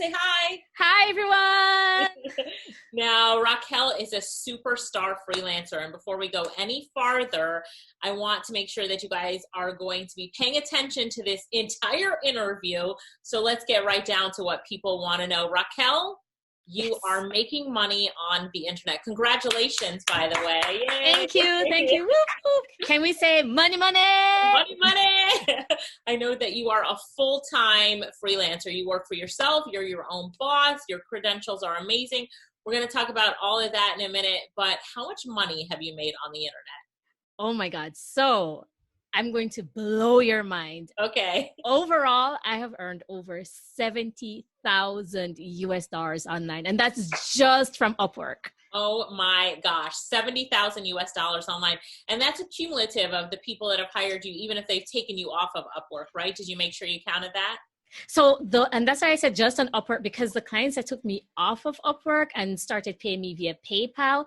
say hi. Hi, everyone. Now, Racquel is a superstar freelancer. And before we go any farther, I want to make sure that you guys are going to be paying attention to this entire interview. So let's get right down to what people want to know. Racquel, you are making money on the internet. Congratulations, by the way. Yay. Thank you. Thank you. Woo, woo. Can we say money, money? Money, money. I know that you are a full-time freelancer. You work for yourself. You're your own boss. Your credentials are amazing. We're going to talk about all of that in a minute, but how much money have you made on the internet? Oh my God. So I'm going to blow your mind. Okay. Overall, I have earned over 70,000 US dollars online, and that's just from Upwork. Oh my gosh, 70,000 US dollars online. And that's a cumulative of the people that have hired you, even if they've taken you off of Upwork, right? Did you make sure you counted that? So and that's why I said just on Upwork, because the clients that took me off of Upwork and started paying me via PayPal,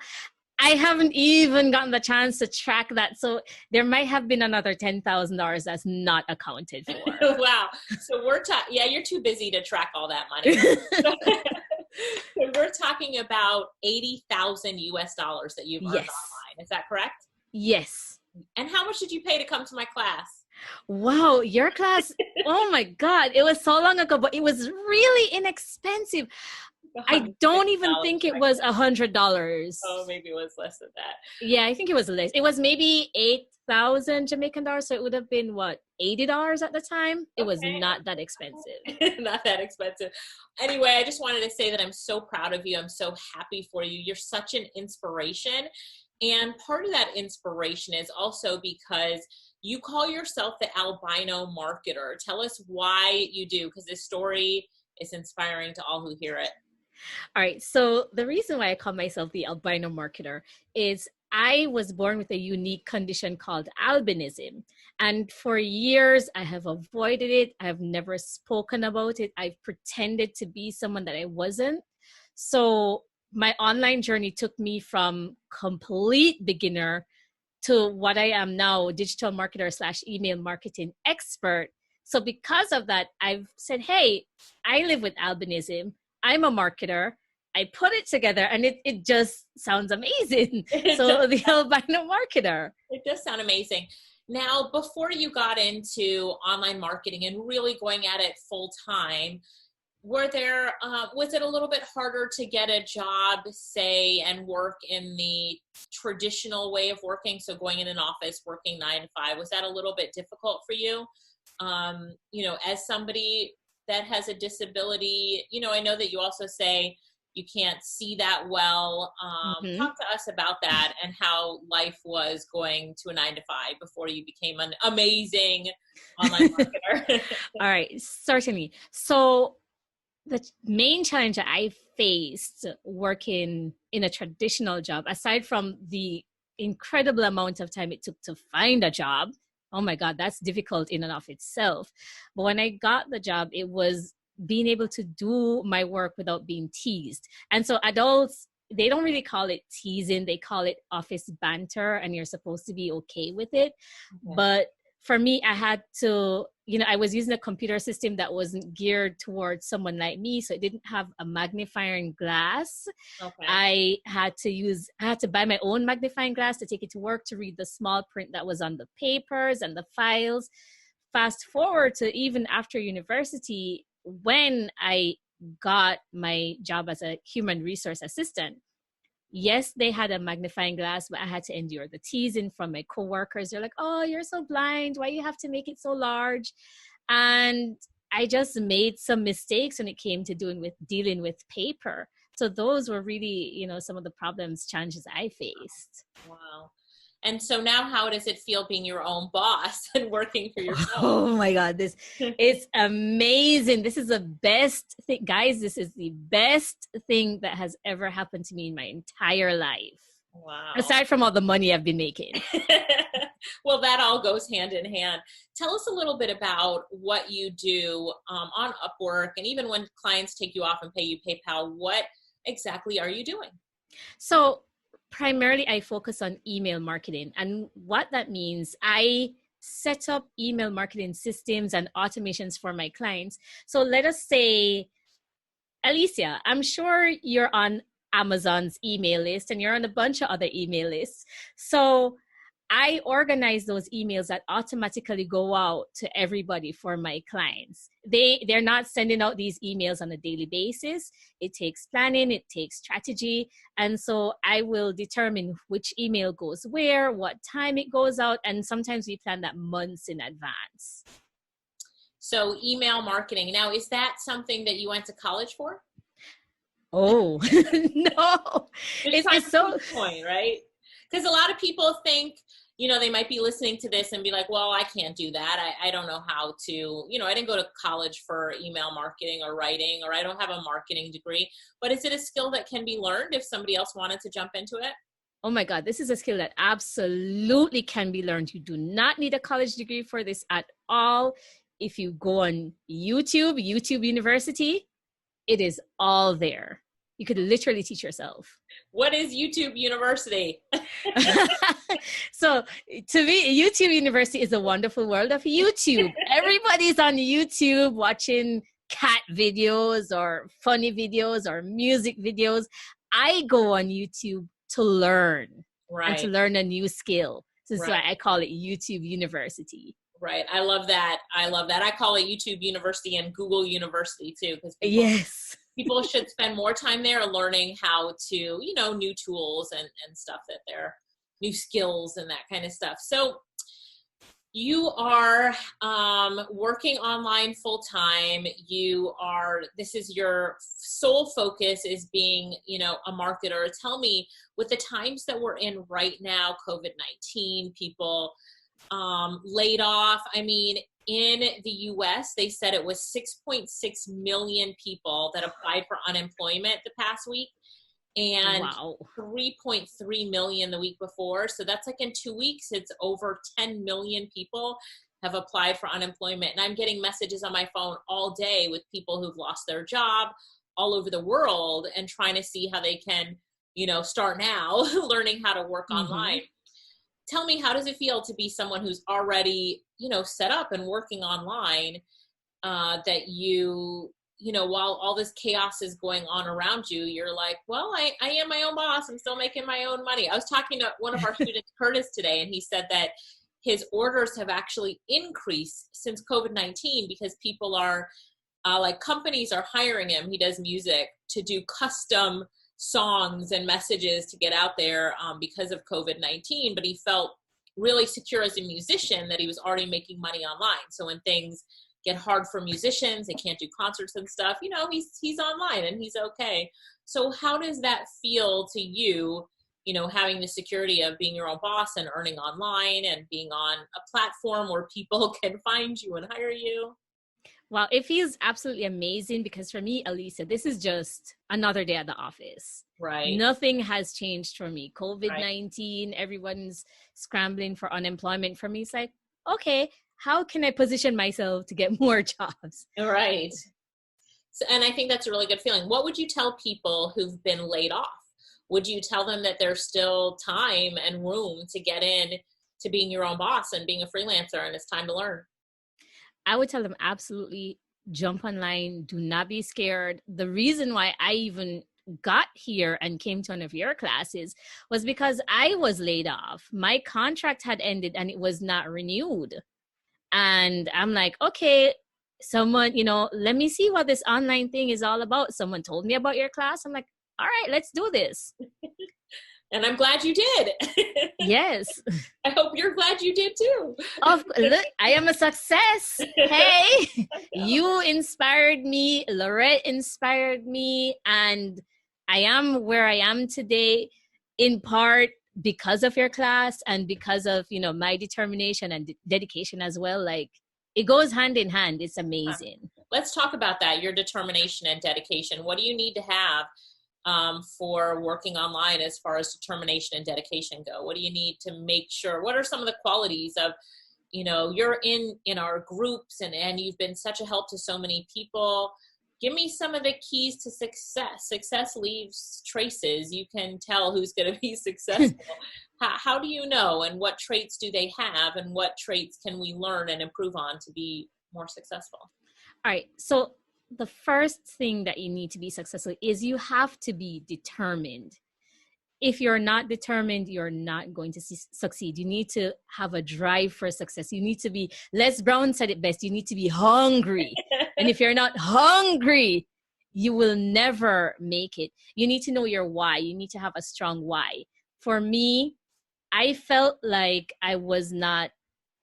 I haven't even gotten the chance to track that. So there might have been another $10,000 that's not accounted for. Wow. So yeah, you're too busy to track all that money. So we're talking about 80,000 US dollars that you've earned online. Is that correct? Yes. And how much did you pay to come to my class? Wow, your class, oh my God, it was so long ago, but it was really inexpensive. I don't even think it was $100. Oh, maybe it was less than that. Yeah, I think it was less. It was maybe 8,000 Jamaican dollars. So it would have been what, $80 at the time? It was not that expensive. Not that expensive. Anyway, I just wanted to say that I'm so proud of you. I'm so happy for you. You're such an inspiration. And part of that inspiration is also because you call yourself the Albino Marketer. Tell us why you do, because this story is inspiring to all who hear it. All right. So the reason why I call myself the Albino Marketer is I was born with a unique condition called albinism. And for years, I have avoided it. I have never spoken about it. I've pretended to be someone that I wasn't. So my online journey took me from complete beginner to what I am now, digital marketer / email marketing expert. So because of that, I've said, hey, I live with albinism. I'm a marketer. I put it together and it just sounds amazing. So the Albino Marketer. It does sound amazing. Now, before you got into online marketing and really going at it full time, was it a little bit harder to get a job, say, and work in the traditional way of working? So going in an office, working 9 to 5, was that a little bit difficult for you? As somebody that has a disability, I know that you also say you can't see that well. Talk to us about that and how life was going to a 9 to 5 before you became an amazing online marketer. All right, certainly. So the main challenge that I faced working in a traditional job, aside from the incredible amount of time it took to find a job, oh my God, that's difficult in and of itself. But when I got the job, it was being able to do my work without being teased. And so adults, they don't really call it teasing. They call it office banter, and you're supposed to be okay with it. Okay. But for me, I had to, I was using a computer system that wasn't geared towards someone like me. So it didn't have a magnifying glass. Okay. I had to buy my own magnifying glass to take it to work to read the small print that was on the papers and the files. Fast forward to even after university, when I got my job as a human resource assistant. Yes, they had a magnifying glass, but I had to endure the teasing from my coworkers. They're like, oh, you're so blind. Why you have to make it so large? And I just made some mistakes when it came to dealing with paper. So those were really, some of the challenges I faced. Wow. And so now how does it feel being your own boss and working for yourself? Oh my God, this is amazing. This is the best thing. Guys, this is the best thing that has ever happened to me in my entire life. Wow. Aside from all the money I've been making. Well, that all goes hand in hand. Tell us a little bit about what you do on Upwork, and even when clients take you off and pay you PayPal, what exactly are you doing? So primarily, I focus on email marketing. And what that means, I set up email marketing systems and automations for my clients. So let us say Alicia, I'm sure you're on Amazon's email list and you're on a bunch of other email lists. So I organize those emails that automatically go out to everybody for my clients. They're not sending out these emails on a daily basis. It takes planning, it takes strategy. And so I will determine which email goes where, what time it goes out. And sometimes we plan that months in advance. So email marketing. Now, is that something that you went to college for? Oh, no. It's so point, right? Because a lot of people think, they might be listening to this and be like, well, I can't do that. I don't know how to, I didn't go to college for email marketing or writing, or I don't have a marketing degree. But is it a skill that can be learned if somebody else wanted to jump into it? Oh my God, this is a skill that absolutely can be learned. You do not need a college degree for this at all. If you go on YouTube University, it is all there. You could literally teach yourself. What is YouTube University? So to me, YouTube University is a wonderful world of YouTube. Everybody's on YouTube watching cat videos or funny videos or music videos. I go on YouTube to learn, right, and to learn a new skill. So that's why I call it YouTube University. Right. I love that. I call it YouTube University and Google University too. Because people should spend more time there learning how to, new tools and stuff that they're new skills and that kind of stuff. So you are working online full time. This is your sole focus is being, a marketer. Tell me, with the times that we're in right now, COVID-19, people laid off. I mean, in the US, they said it was 6.6 million people that applied for unemployment the past week, and 3.3 million the week before. So that's like in 2 weeks, it's over 10 million people have applied for unemployment. And I'm getting messages on my phone all day with people who've lost their job all over the world and trying to see how they can, start now learning how to work online. Tell me, how does it feel to be someone who's already, set up and working online, that while all this chaos is going on around you, you're like, well, I am my own boss. I'm still making my own money. I was talking to one of our students, Curtis, today, and he said that his orders have actually increased since COVID-19 because people are companies are hiring him. He does music to do custom songs and messages to get out there because of COVID-19, but he felt really secure as a musician that he was already making money online. So when things get hard for musicians, they can't do concerts and stuff, he's online and he's okay. So how does that feel to you, having the security of being your own boss and earning online and being on a platform where people can find you and hire you? Well, it feels absolutely amazing because for me, Alicia, this is just another day at the office. Right. Nothing has changed for me. COVID-19, everyone's scrambling for unemployment. For me, it's like, okay, how can I position myself to get more jobs? Right. So, and I think that's a really good feeling. What would you tell people who've been laid off? Would you tell them that there's still time and room to get in to being your own boss and being a freelancer and it's time to learn? I would tell them absolutely jump online. Do not be scared. The reason why I even got here and came to one of your classes was because I was laid off. My contract had ended and it was not renewed. And I'm like, okay, someone, let me see what this online thing is all about. Someone told me about your class. I'm like, all right, let's do this. And I'm glad you did. Yes. I hope you're glad you did too. Look, I am a success. Hey, you inspired me. Lorette inspired me. And I am where I am today in part because of your class and because of, my determination and dedication as well. Like, it goes hand in hand. It's amazing. Let's talk about that, your determination and dedication. What do you need to have for working online as far as determination and dedication go? What do you need to make sure? What are some of the qualities of, you're in our groups and you've been such a help to so many people. Give me some of the keys to success. Success leaves traces. You can tell who's going to be successful. How do you know, and what traits do they have, and what traits can we learn and improve on to be more successful? All right. So the first thing that you need to be successful is you have to be determined. If you're not determined, you're not going to succeed. You need to have a drive for success. You need to be, Les Brown said it best, you need to be hungry. And if you're not hungry, you will never make it. You need to know your why. You need to have a strong why. For me, I felt like I was not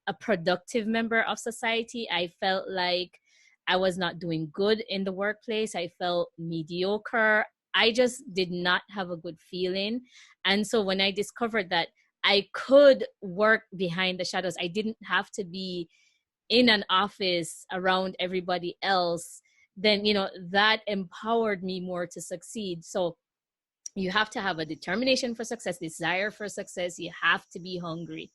a productive member of society. I felt like I was not doing good in the workplace. I felt mediocre. I just did not have a good feeling. And so when I discovered that I could work behind the shadows, I didn't have to be in an office around everybody else, then, that empowered me more to succeed. So you have to have a determination for success, desire for success. You have to be hungry.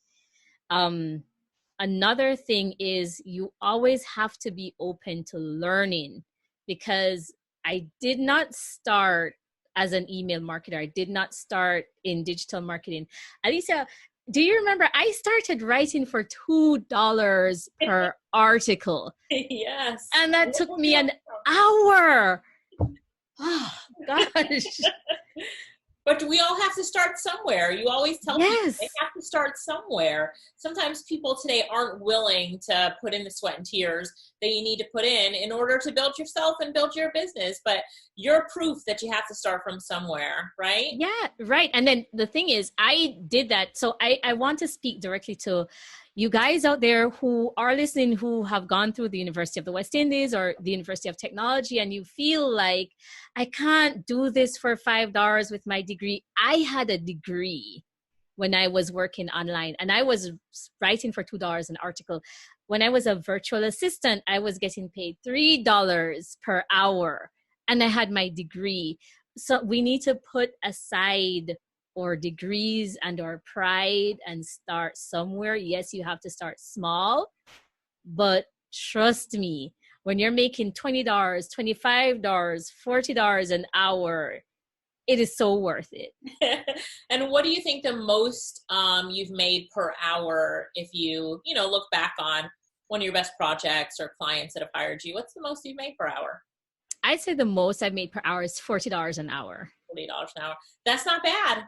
Another thing is you always have to be open to learning, because I did not start as an email marketer. I did not start in digital marketing. Alicia, do you remember I started writing for $2 per article? Yes. And that took me an hour. Oh, gosh. But we all have to start somewhere. You always tell people they have to start somewhere. Sometimes people today aren't willing to put in the sweat and tears that you need to put in order to build yourself and build your business. But you're proof that you have to start from somewhere, right? Yeah, right. And then the thing is, I did that. So I want to speak directly to you guys out there who are listening, who have gone through the University of the West Indies or the University of Technology, and you feel like, I can't do this for $5 with my degree. I had a degree when I was working online, and I was writing for $2 an article. When I was a virtual assistant, I was getting paid $3 per hour, and I had my degree. So we need to put aside our degrees and our pride and start somewhere. Yes, you have to start small, but trust me, when you're making $20, $25, $40 an hour, it is so worth it. And what do you think the most you've made per hour if you look back on one of your best projects or clients that have hired you? What's the most you've made per hour? I'd say the most I've made per hour is $40 an hour. $40 an hour. That's not bad.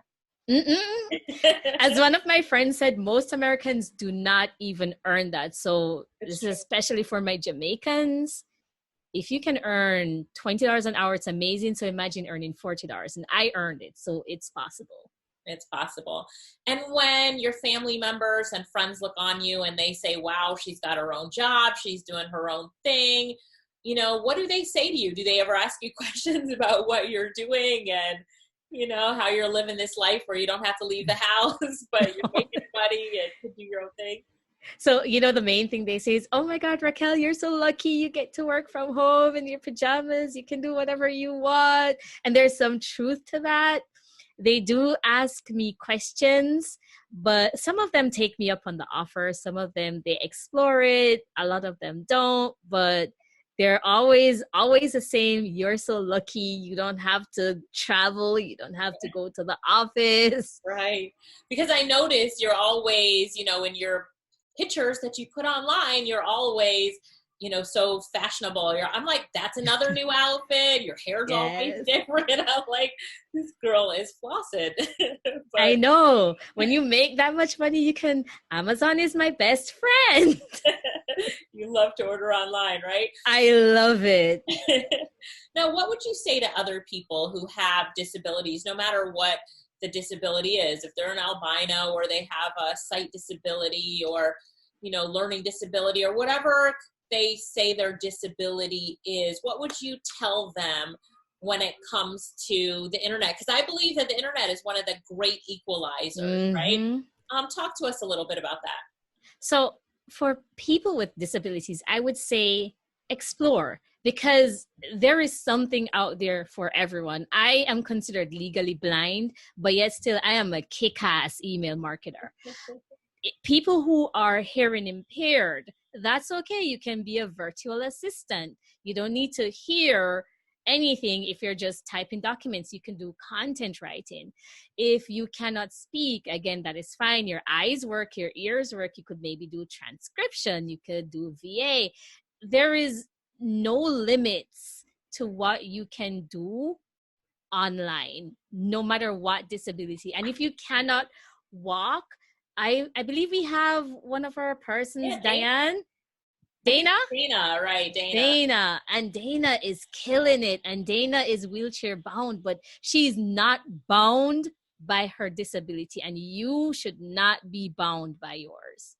As one of my friends said, most Americans do not even earn that. So this is especially for my Jamaicans. If you can earn $20 an hour, it's amazing. So imagine earning $40, and I earned it. So it's possible. It's possible. And when your family members and friends look on you and they say, wow, she's got her own job, she's doing her own thing, what do they say to you? Do they ever ask you questions about what you're doing and how you're living this life where you don't have to leave the house, but you're making money and can do your own thing? So, the main thing they say is, oh my God, Racquel, you're so lucky. You get to work from home in your pajamas. You can do whatever you want. And there's some truth to that. They do ask me questions, but some of them take me up on the offer. Some of them, they explore it. A lot of them don't, but they're always the same. You're so lucky. You don't have to travel. You don't have to go to the office. Right. Because I notice you're always, in your pictures that you put online, you're always, so fashionable. I'm like, that's another new outfit. Your hair's always different. I'm like, this girl is flossed. But I know. When you make that much money, Amazon is my best friend. You love to order online, right? I love it. Now, what would you say to other people who have disabilities, no matter what the disability is? If they're an albino or they have a sight disability or, learning disability or whatever they say their disability is, what would you tell them when it comes to the internet? Because I believe that the internet is one of the great equalizers, right? Talk to us a little bit about that. So for people with disabilities, I would say explore, because there is something out there for everyone. I am considered legally blind, but yet still I am a kick-ass email marketer. People who are hearing impaired, that's okay. You can be a virtual assistant. You don't need to hear anything. If you're just typing documents, you can do content writing. If you cannot speak, again, that is fine. Your eyes work, your ears work. You could maybe do transcription. You could do VA. There is no limits to what you can do online, no matter what disability. And if you cannot walk, I believe we have one of our persons, Yeah, Dana. Dana, right? And Dana is killing it, and Dana is wheelchair bound, but she's not bound by her disability, and you should not be bound by yours.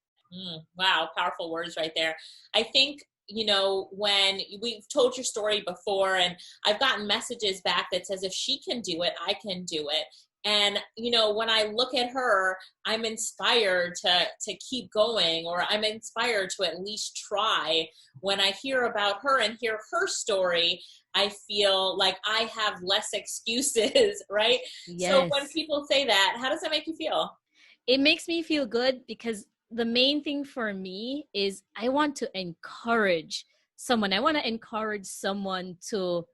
Wow, powerful words right there. I think, when we've told your story before, and I've gotten messages back that says, if she can do it, I can do it. And, when I look at her, I'm inspired to keep going, or I'm inspired to at least try. When I hear about her and hear her story, I feel like I have less excuses, right? Yes. So when people say that, how does that make you feel? It makes me feel good, because the main thing for me is I want to encourage someone. I want to encourage someone to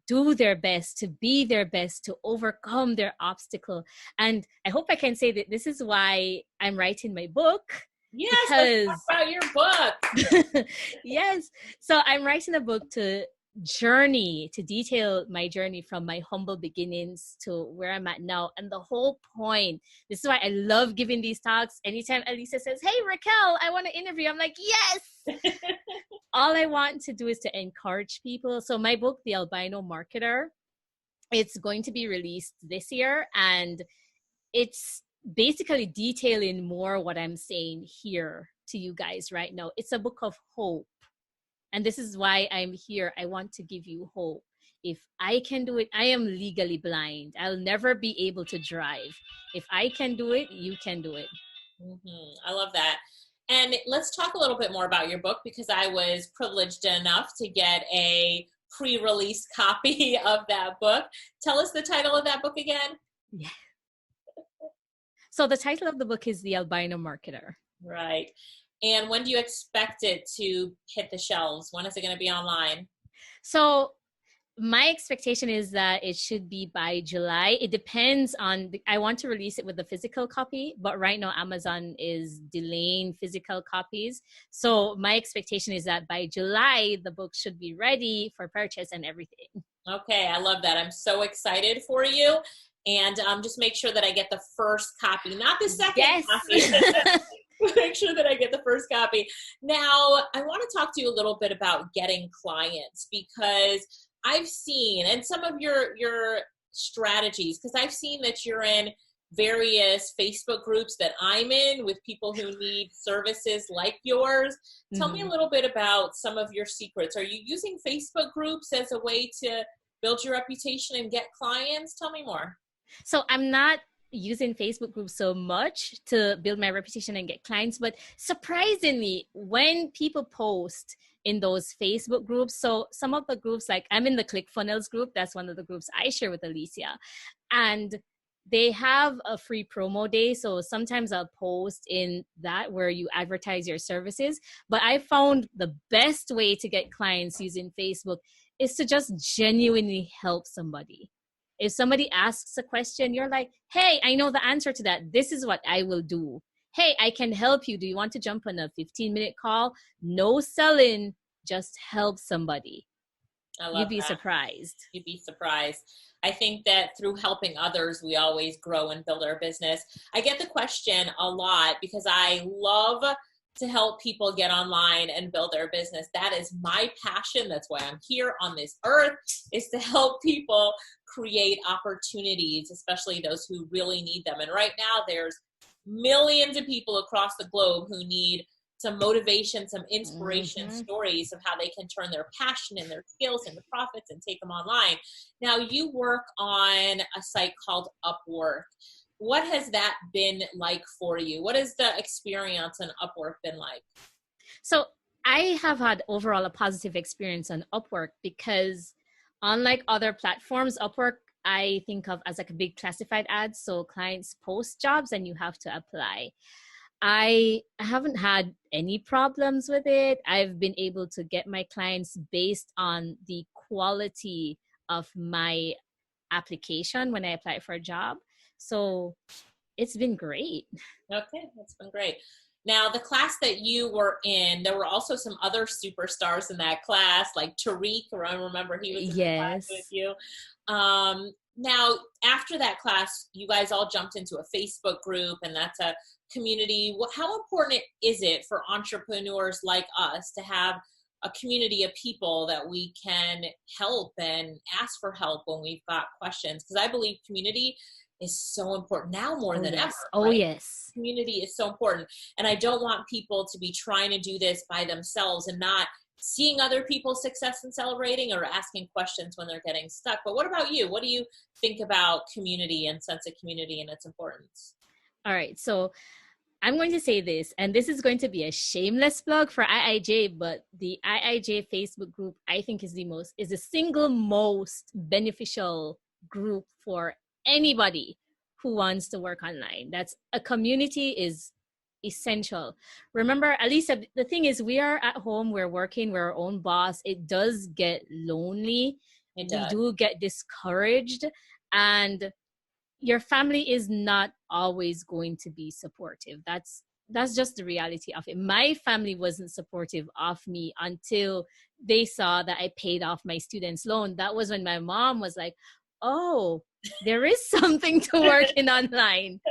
do their best, to be their best, to overcome their obstacle. And I hope I can say that this is why I'm writing my book. Yes, let's talk about your book. Yes. So I'm writing a book to detail my journey from my humble beginnings to where I'm at now. And the whole point, this is why I love giving these talks. Anytime Elisa says, hey, Racquel, I want to interview, I'm like, yes. All I want to do is to encourage people. So my book, The Albino Marketer, it's going to be released this year. And it's basically detailing more what I'm saying here to you guys right now. It's a book of hope. And this is why I'm here. I want to give you hope. If I can do it, I am legally blind. I'll never be able to drive. If I can do it, you can do it. I love that. And let's talk a little bit more about your book, because I was privileged enough to get a pre-release copy of that book. Tell us the title of that book again. Yeah. So the title of the book is The Albino Marketer. Right. And when do you expect it to hit the shelves? When is it going to be online? So my expectation is that it should be by July. It depends on, I want to release it with the physical copy, but right now Amazon is delaying physical copies. So my expectation is that by July, the book should be ready for purchase and everything. Okay, I love that. I'm so excited for you. And just make sure that I get the first copy, not the second copy. Make sure that I get the first copy. Now, I want to talk to you a little bit about getting clients, because I've seen, and some of your strategies, because I've seen that you're in various Facebook groups that I'm in with people who need services like yours. Tell me a little bit about some of your secrets. Are you using Facebook groups as a way to build your reputation and get clients? Tell me more. So I'm not using Facebook groups so much to build my reputation and get clients, but surprisingly, when people post in those Facebook groups, so some of the groups, like I'm in the ClickFunnels group, that's one of the groups I share with Alicia, and they have a free promo day. So sometimes I'll post in that where you advertise your services. But I found the best way to get clients using Facebook is to just genuinely help somebody. If somebody asks a question, you're like, hey, I know the answer to that. This is what I will do. Hey, I can help you. Do you want to jump on a 15-minute call? No selling, just help somebody. I love You'd be surprised. You'd be surprised. I think that through helping others, we always grow and build our business. I get the question a lot because I love to help people get online and build their business. That is my passion. That's why I'm here on this earth, is to help people create opportunities, especially those who really need them. And right now there's millions of people across the globe who need some motivation, some inspiration, stories of how they can turn their passion and their skills into profits and take them online. Now, you work on a site called Upwork. What has that been like for you? What has the experience on Upwork been like? So I have had overall a positive experience on Upwork because unlike other platforms, Upwork I think of as like a big classified ad. So clients post jobs and you have to apply. I haven't had any problems with it. I've been able to get my clients based on the quality of my application when I apply for a job. So it's been great. Okay, that's been great. Now, the class that you were in, there were also some other superstars in that class, like Tariq, I remember he was in the class with you. Now, after that class, you guys all jumped into a Facebook group, and that's a community. How important is it for entrepreneurs like us to have a community of people that we can help and ask for help when we've got questions? Because I believe community is so important now more than ever. Oh, right? yes. Community is so important. And I don't want people to be trying to do this by themselves and not seeing other people's success and celebrating, or asking questions when they're getting stuck. But what about you? What do you think about community and sense of community and its importance? All right. So I'm going to say this, and this is going to be a shameless plug for IIJ, but the IIJ Facebook group, I think, is the single most beneficial group for anybody who wants to work online. That's a community is essential. Remember, Alisa, the thing is, we are at home, we're working, we're our own boss. It does get lonely. We do get discouraged, and your family is not always going to be supportive. That's just the reality of it. My family wasn't supportive of me until they saw that I paid off my student's loan. That was when my mom was like, oh, there is something to working online.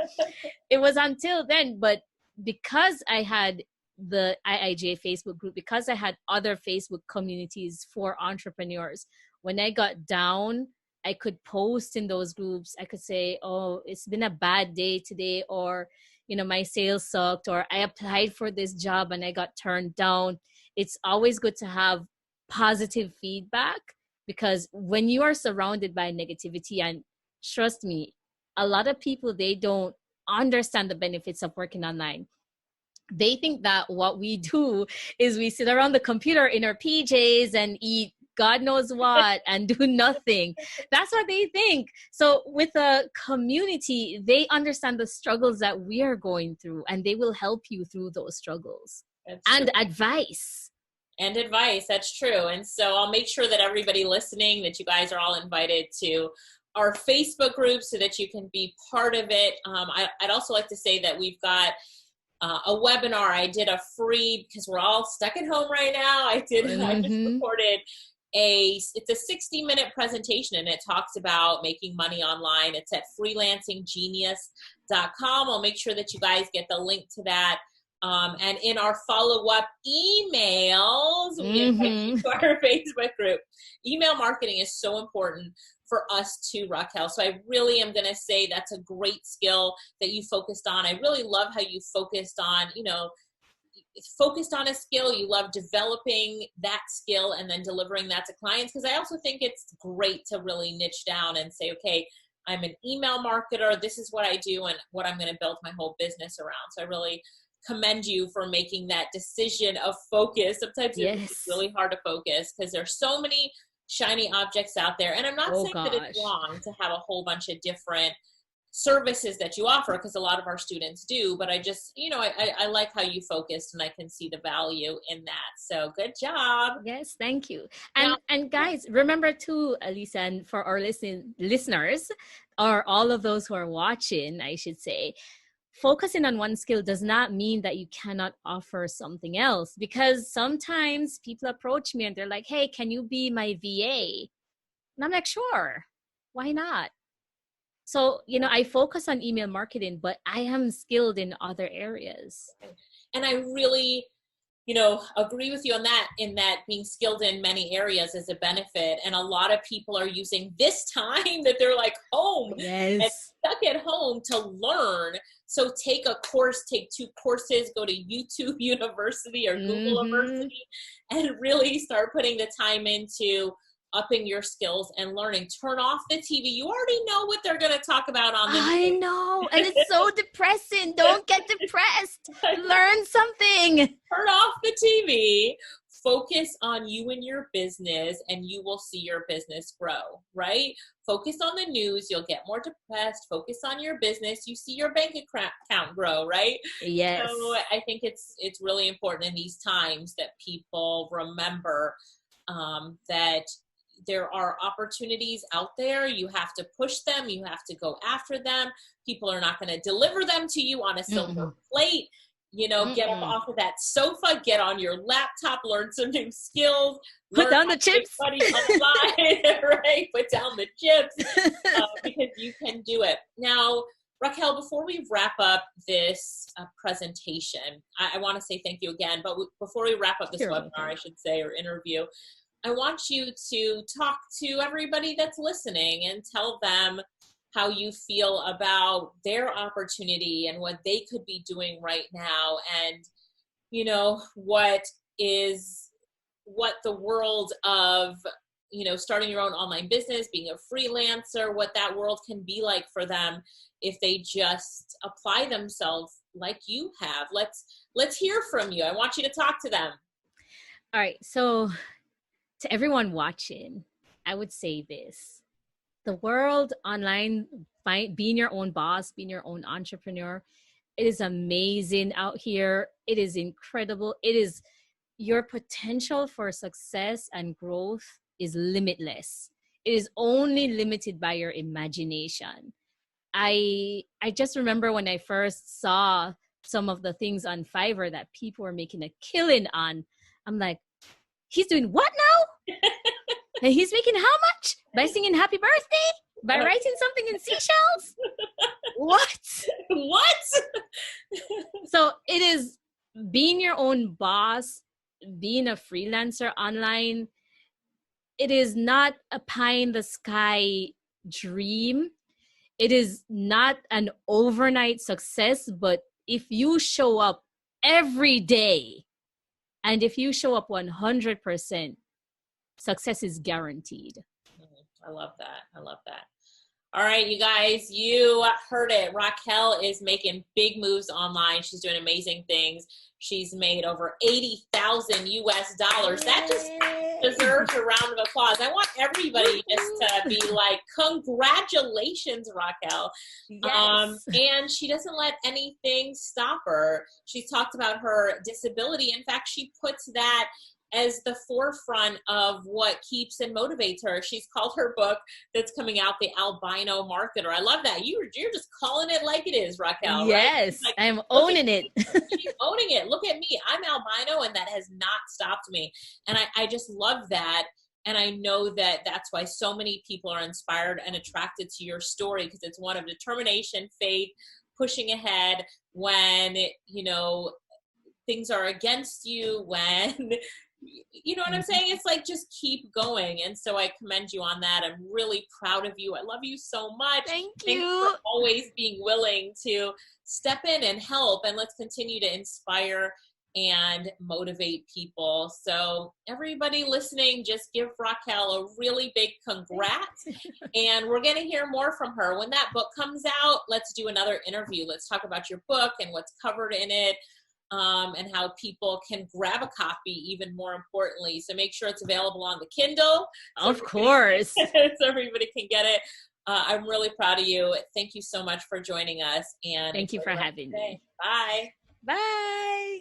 It was until then, but because I had the IIJ Facebook group, because I had other Facebook communities for entrepreneurs, when I got down, I could post in those groups. I could say, oh, it's been a bad day today, or, my sales sucked, or I applied for this job and I got turned down. It's always good to have positive feedback, because when you are surrounded by negativity, and trust me, a lot of people, they don't understand the benefits of working online. They think that what we do is we sit around the computer in our PJs and eat God knows what and do nothing. That's what they think. So with a community, they understand the struggles that we are going through, and they will help you through those struggles. And advice. And advice, that's true. And so I'll make sure that everybody listening, that you guys are all invited to our Facebook group so that you can be part of it. I'd also like to say that we've got a webinar. I did a free, because we're all stuck at home right now. I just recorded it's a 60-minute presentation, and it talks about making money online. It's at freelancinggenius.com. I'll make sure that you guys get the link to that. And in our follow-up emails, we invite you to our Facebook group. Email marketing is so important for us too, Racquel. So I really am going to say that's a great skill that you focused on. I really love how you focused on, focused on a skill. You love developing that skill and then delivering that to clients. Because I also think it's great to really niche down and say, okay, I'm an email marketer. This is what I do and what I'm going to build my whole business around. So I really commend you for making that decision of focus. Sometimes it's really hard to focus because there's so many shiny objects out there. And I'm not saying that it's wrong to have a whole bunch of different services that you offer, because a lot of our students do, but I just, I like how you focused, and I can see the value in that. So good job. Yes, thank you. And guys, remember too, Alisa, and for our listeners, or all of those who are watching, I should say, focusing on one skill does not mean that you cannot offer something else, because sometimes people approach me and they're like, hey, can you be my VA? And I'm like, sure, why not? So, I focus on email marketing, but I am skilled in other areas. And I really, agree with you on that, in that being skilled in many areas is a benefit. And a lot of people are using this time that they're like home and stuck at home to learn. So take a course, take 2 courses, go to YouTube University or Google University, and really start putting the time into upping your skills and learning. Turn off the TV. You already know what they're going to talk about on the news. I know. And it's so depressing. Don't get depressed. Learn something. Turn off the TV. Focus on you and your business, and you will see your business grow, right? Focus on the news. You'll get more depressed. Focus on your business. You see your bank account grow, right? Yes. So I think it's really important in these times that people remember that there are opportunities out there. You have to push them. You have to go after them. People are not going to deliver them to you on a silver plate. get up off of that sofa, get on your laptop, learn some new skills. Put down the chips. Money online, right? Put down the chips because you can do it. Now, Racquel, before we wrap up this presentation, I want to say thank you again. But before we wrap up this webinar, I should say, or interview, I want you to talk to everybody that's listening and tell them how you feel about their opportunity and what they could be doing right now, and what the world of starting your own online business, being a freelancer, what that world can be like for them if they just apply themselves like you have. Let's hear from you. I want you to talk to them. All right, so to everyone watching, I would say this. The world online, being your own boss, being your own entrepreneur, it is amazing out here. It is incredible. It is, your potential for success and growth is limitless. It is only limited by your imagination. I just remember when I first saw some of the things on Fiverr that people were making a killing on, I'm like, he's doing what now? And he's making how much? By singing happy birthday? By writing something in seashells? What? So it is being your own boss, being a freelancer online. It is not a pie in the sky dream. It is not an overnight success, but if you show up every day and if you show up 100%, success is guaranteed. I love that. All right, you guys, you heard it. Racquel is making big moves online. She's doing amazing things. She's made over $80,000 US. That just deserves a round of applause. I want everybody just to be like, congratulations, Racquel. Yes. And she doesn't let anything stop her. She's talked about her disability. In fact, she puts that as the forefront of what keeps and motivates her. She's called her book that's coming out, The Albino Marketer. I love that. You're just calling it like it is, Racquel. Yes, right? Like, I'm owning it. She's owning it. Look at me. I'm albino, and that has not stopped me. And I just love that. And I know that that's why so many people are inspired and attracted to your story, because it's one of determination, faith, pushing ahead when, things are against you, when you know what I'm saying? It's like, just keep going. And so I commend you on that. I'm really proud of you. I love you so much. Thank you. Thanks for always being willing to step in and help. And let's continue to inspire and motivate people. So everybody listening, just give Racquel a really big congrats. And we're going to hear more from her. When that book comes out, let's do another interview. Let's talk about your book and what's covered in it. And how people can grab a copy, even more importantly. So make sure it's available on the Kindle. Of course. So everybody can get it. I'm really proud of you. Thank you so much for joining us. And thank you for having me. Bye. Bye.